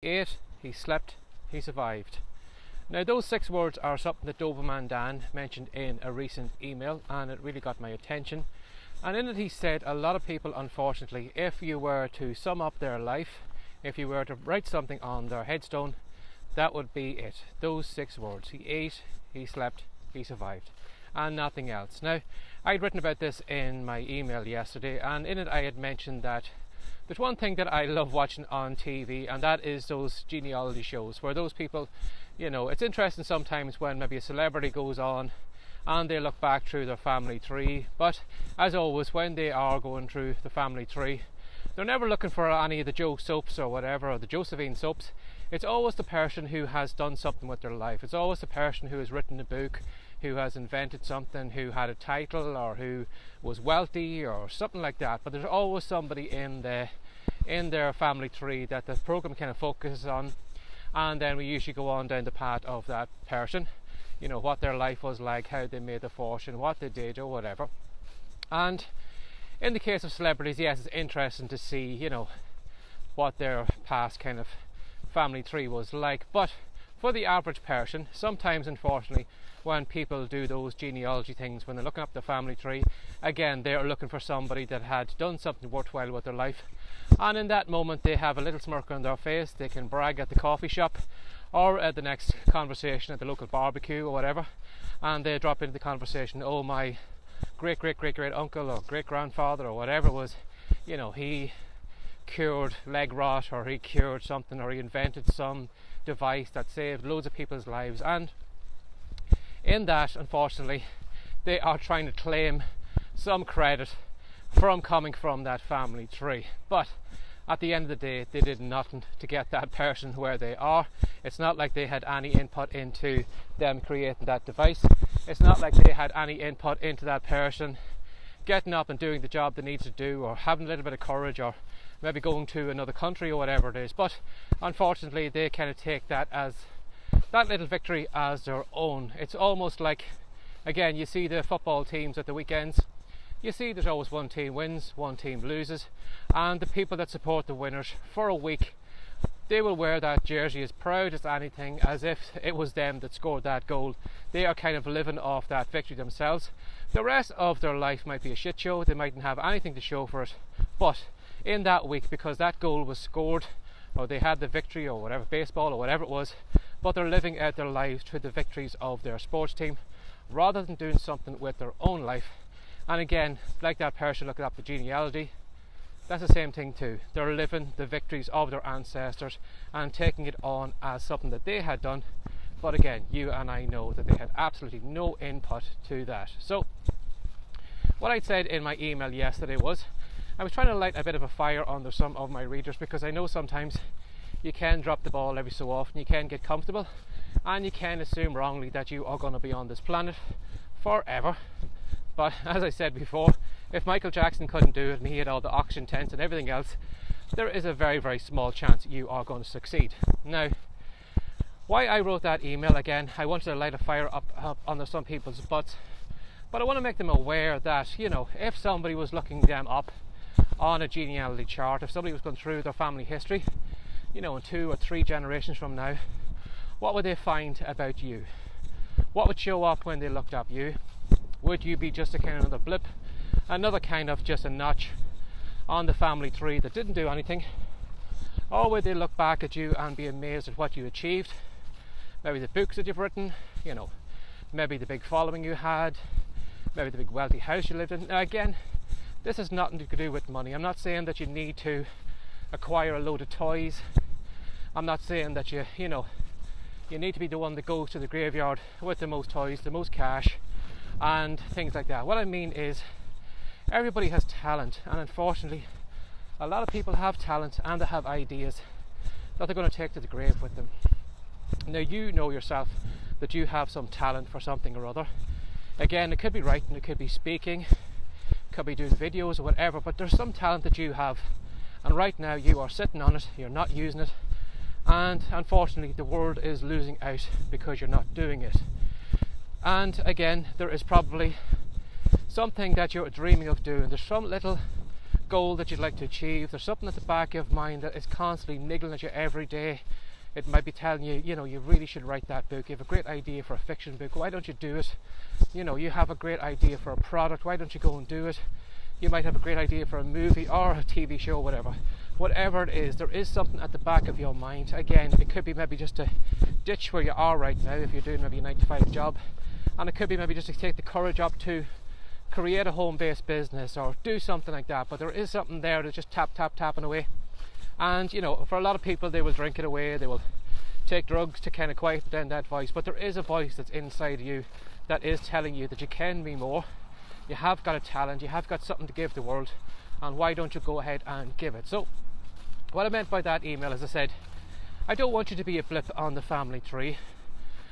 ate, he slept, he survived. Now those 6 words are something that Doberman Dan mentioned in a recent email, and it really got my attention. And in it he said a lot of people, unfortunately, if you were to sum up their life, if you were to write something on their headstone, that would be it. Those 6 words. He ate, he slept, he survived, and nothing else. Now, I'd written about this in my email yesterday, and in it I had mentioned that there's one thing that I love watching on TV, and that is those genealogy shows where those people, it's interesting sometimes when maybe a celebrity goes on and they look back through their family tree, but as always, when they are going through the family tree, they're never looking for any of the Joe soaps or whatever, or the Josephine soaps. It's always the person who has done something with their life. It's always the person who has written a book, who has invented something, who had a title, or who was wealthy or something like that. But there's always somebody in their family tree that the program kind of focuses on, and then we usually go on down the path of that person, what their life was like, how they made a fortune, what they did or whatever. And in the case of celebrities, yes, it's interesting to see what their past kind of family tree was like. But for the average person, sometimes unfortunately when people do those genealogy things, when they're looking up the family tree, again they're looking for somebody that had done something worthwhile with their life, and in that moment they have a little smirk on their face. They can brag at the coffee shop or at the next conversation at the local barbecue or whatever, and they drop into the conversation, oh, my great uncle or great grandfather or whatever it was, he cured leg rot, or he cured something, or he invented some device that saved loads of people's lives. And in that, unfortunately, they are trying to claim some credit from coming from that family tree. But at the end of the day, they did nothing to get that person where they are. It's not like they had any input into them creating that device. It's not like they had any input into that person getting up and doing the job they need to do, or having a little bit of courage, or maybe going to another country or whatever it is. But unfortunately, they kind of take that little victory as their own. It's almost like, again, you see the football teams at the weekends. You see there's always one team wins, one team loses, and the people that support the winners for a week, they will wear that jersey as proud as anything, as if it was them that scored that goal. They are kind of living off that victory themselves. The rest of their life might be a shit show. They mightn't have anything to show for it, but in that week, because that goal was scored, or they had the victory, or whatever, baseball or whatever it was, but they're living out their lives through the victories of their sports team rather than doing something with their own life. And again, like that person looking up the genealogy, that's the same thing too. They're living the victories of their ancestors and taking it on as something that they had done. But again, you and I know that they had absolutely no input to that. So what I said in my email yesterday was, I was trying to light a bit of a fire under some of my readers, because I know sometimes you can drop the ball every so often. You can get comfortable, and you can assume wrongly that you are going to be on this planet forever. But as I said before, if Michael Jackson couldn't do it and he had all the oxygen tents and everything else, there is a very, very small chance you are going to succeed. Now, why I wrote that email, again, I wanted to light a fire up under some people's butts, but I want to make them aware that, if somebody was looking them up on a genealogy chart, if somebody was going through their family history, in 2 or 3 generations from now, what would they find about you? What would show up when they looked up you? Would you be just a kind of another blip, another kind of just a notch on the family tree that didn't do anything? Or would they look back at you and be amazed at what you achieved? Maybe the books that you've written, maybe the big following you had, maybe the big wealthy house you lived in. Now again, this has nothing to do with money. I'm not saying that you need to acquire a load of toys. I'm not saying that you need to be the one that goes to the graveyard with the most toys, the most cash, and things like that. What I mean is, everybody has talent, and unfortunately a lot of people have talent and they have ideas that they're going to take to the grave with them. Now, you know yourself that you have some talent for something or other. Again, it could be writing, it could be speaking, it could be doing videos or whatever, but there's some talent that you have, and right now you are sitting on it, you're not using it, and unfortunately the world is losing out because you're not doing it. And again, there is probably something that you're dreaming of doing. There's some little goal that you'd like to achieve. There's something at the back of your mind that is constantly niggling at you every day. It might be telling you, you really should write that book. You have a great idea for a fiction book. Why don't you do it? You have a great idea for a product. Why don't you go and do it? You might have a great idea for a movie or a TV show, whatever. Whatever it is, there is something at the back of your mind. Again, it could be maybe just to ditch where you are right now if you're doing maybe a 9-to-5 job. And it could be maybe just to take the courage up to create a home-based business or do something like that. But there is something there that's just tapping away. And for a lot of people, they will drink it away, they will take drugs to kind of quiet down that voice, but there is a voice that's inside you that is telling you that you can be more. You have got a talent, you have got something to give the world, and why don't you go ahead and give it? So what I meant by that email, as I said, I don't want you to be a blip on the family tree.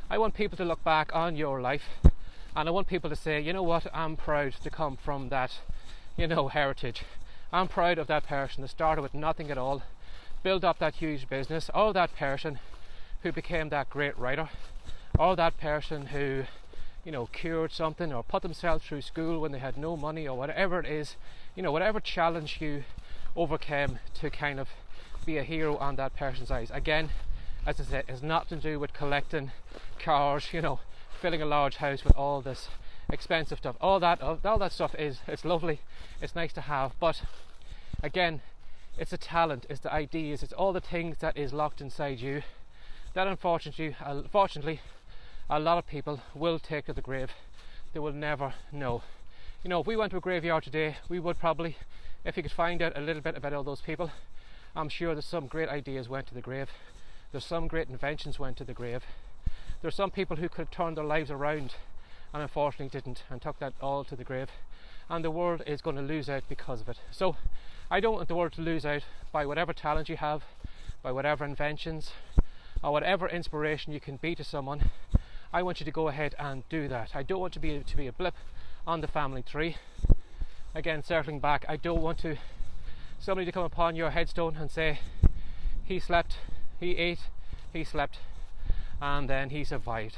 I want people to look back on your life, and I want people to say, you know what, I'm proud to come from that heritage. I'm proud of that person that started with nothing at all, build up that huge business, or that person who became that great writer, or that person who cured something or put themselves through school when they had no money, or whatever it is, whatever challenge you overcame to kind of be a hero on that person's eyes. Again, as I said, it's nothing to do with collecting cars, filling a large house with all this expensive stuff. All that stuff it's lovely, it's nice to have, but again, it's a talent, it's the ideas, it's all the things that is locked inside you that unfortunately a lot of people will take to the grave. They will never know. If we went to a graveyard today, we would probably, if you could find out a little bit about all those people, I'm sure that some great ideas went to the grave. There's some great inventions went to the grave. There's some people who could have turned their lives around and unfortunately didn't, and took that all to the grave, and the world is going to lose out because of it. So I don't want the world to lose out by whatever talent you have, by whatever inventions or whatever inspiration you can be to someone. I want you to go ahead and do that. I don't want to be a blip on the family tree. Again, circling back, I don't want somebody to come upon your headstone and say, he slept, he ate, he slept, and then he survived.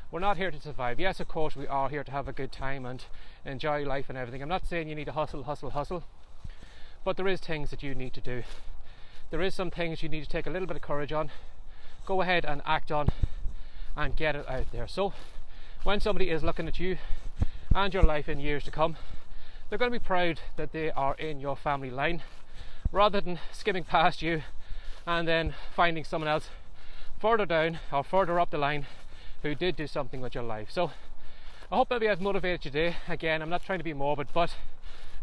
We're not here to survive. Yes, of course, we are here to have a good time and enjoy life and everything. I'm not saying you need to hustle, but there is things that you need to do. There is some things you need to take a little bit of courage on, go ahead and act on, and get it out there. So when somebody is looking at you and your life in years to come, they're going to be proud that they are in your family line, rather than skimming past you and then finding someone else further down or further up the line who did do something with your life. So I hope maybe I've motivated you today. Again, I'm not trying to be morbid, but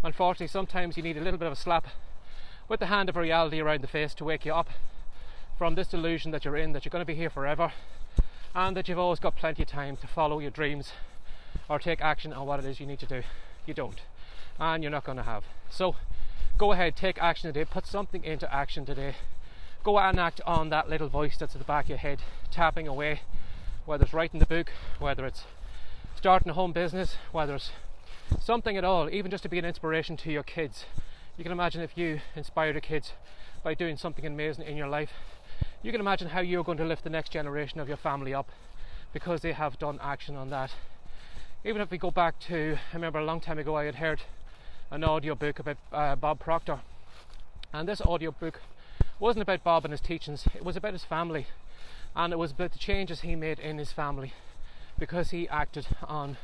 unfortunately sometimes you need a little bit of a slap with the hand of reality around the face to wake you up from this delusion that you're in, that you're going to be here forever, and that you've always got plenty of time to follow your dreams or take action on what it is you need to do. You don't, and you're not going to have. So go ahead, take action today, put something into action today. Go and act on that little voice that's at the back of your head, tapping away, whether it's writing the book, whether it's starting a home business, whether it's something at all, even just to be an inspiration to your kids. You can imagine if you inspired your kids by doing something amazing in your life, you can imagine how you're going to lift the next generation of your family up because they have done action on that. Even if we go back to, I remember a long time ago I had heard an audio book about Bob Proctor, and this audio book wasn't about Bob and his teachings, it was about his family, and it was about the changes he made in his family because he acted on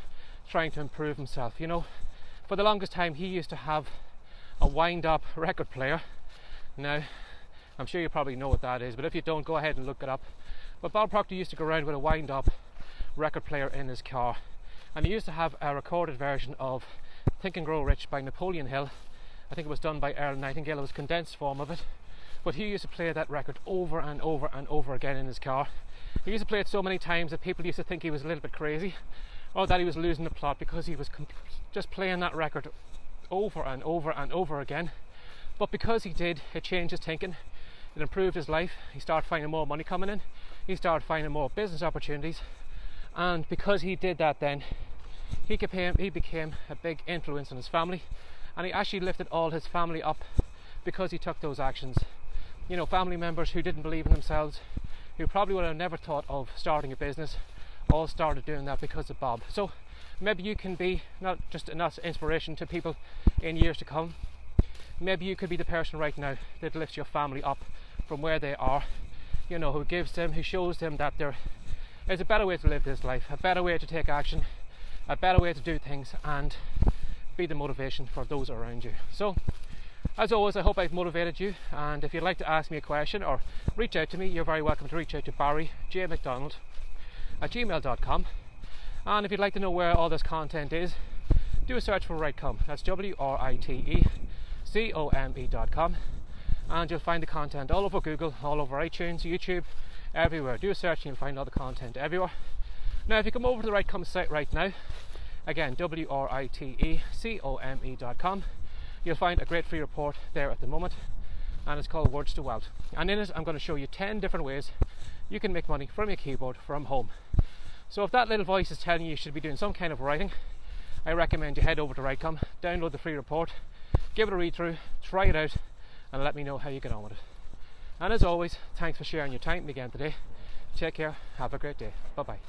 trying to improve himself. For the longest time he used to have a wind-up record player. Now, I'm sure you probably know what that is, but if you don't, go ahead and look it up. But Bob Proctor used to go around with a wind-up record player in his car, and he used to have a recorded version of Think and Grow Rich by Napoleon Hill. I think it was done by Earl Nightingale. It was a condensed form of it, but he used to play that record over and over and over again in his car. He used to play it so many times that people used to think he was a little bit crazy, or that he was losing the plot, because he was just playing that record over and over and over again. But because he did, it changed his thinking, it improved his life. He started finding more money coming in, he started finding more business opportunities, and because he did that, then he became a big influence on his family, and he actually lifted all his family up because he took those actions. Family members who didn't believe in themselves, who probably would have never thought of starting a business, all started doing that because of Bob. So maybe you can be not just an inspiration to people in years to come. Maybe you could be the person right now that lifts your family up from where they are, you know, who shows them that there is a better way to live this life, a better way to take action, a better way to do things, and be the motivation for those around you. So, as always, I hope I've motivated you, and if you'd like to ask me a question or reach out to me, you're very welcome to reach out to barryjmcdonald@gmail.com. And if you'd like to know where all this content is, do a search for WriteCome. That's WriteCome.com, and you'll find the content all over Google, all over iTunes, YouTube, everywhere. Do a search and you'll find all the content everywhere. Now, if you come over to the WriteCome site right now, again, WriteCome.com, you'll find a great free report there at the moment, and it's called Words to Wealth. And in it, I'm going to show you 10 different ways you can make money from your keyboard from home. So if that little voice is telling you you should be doing some kind of writing, I recommend you head over to WriteCome, download the free report, give it a read through, try it out, and let me know how you get on with it. And as always, thanks for sharing your time again today. Take care, have a great day. Bye bye.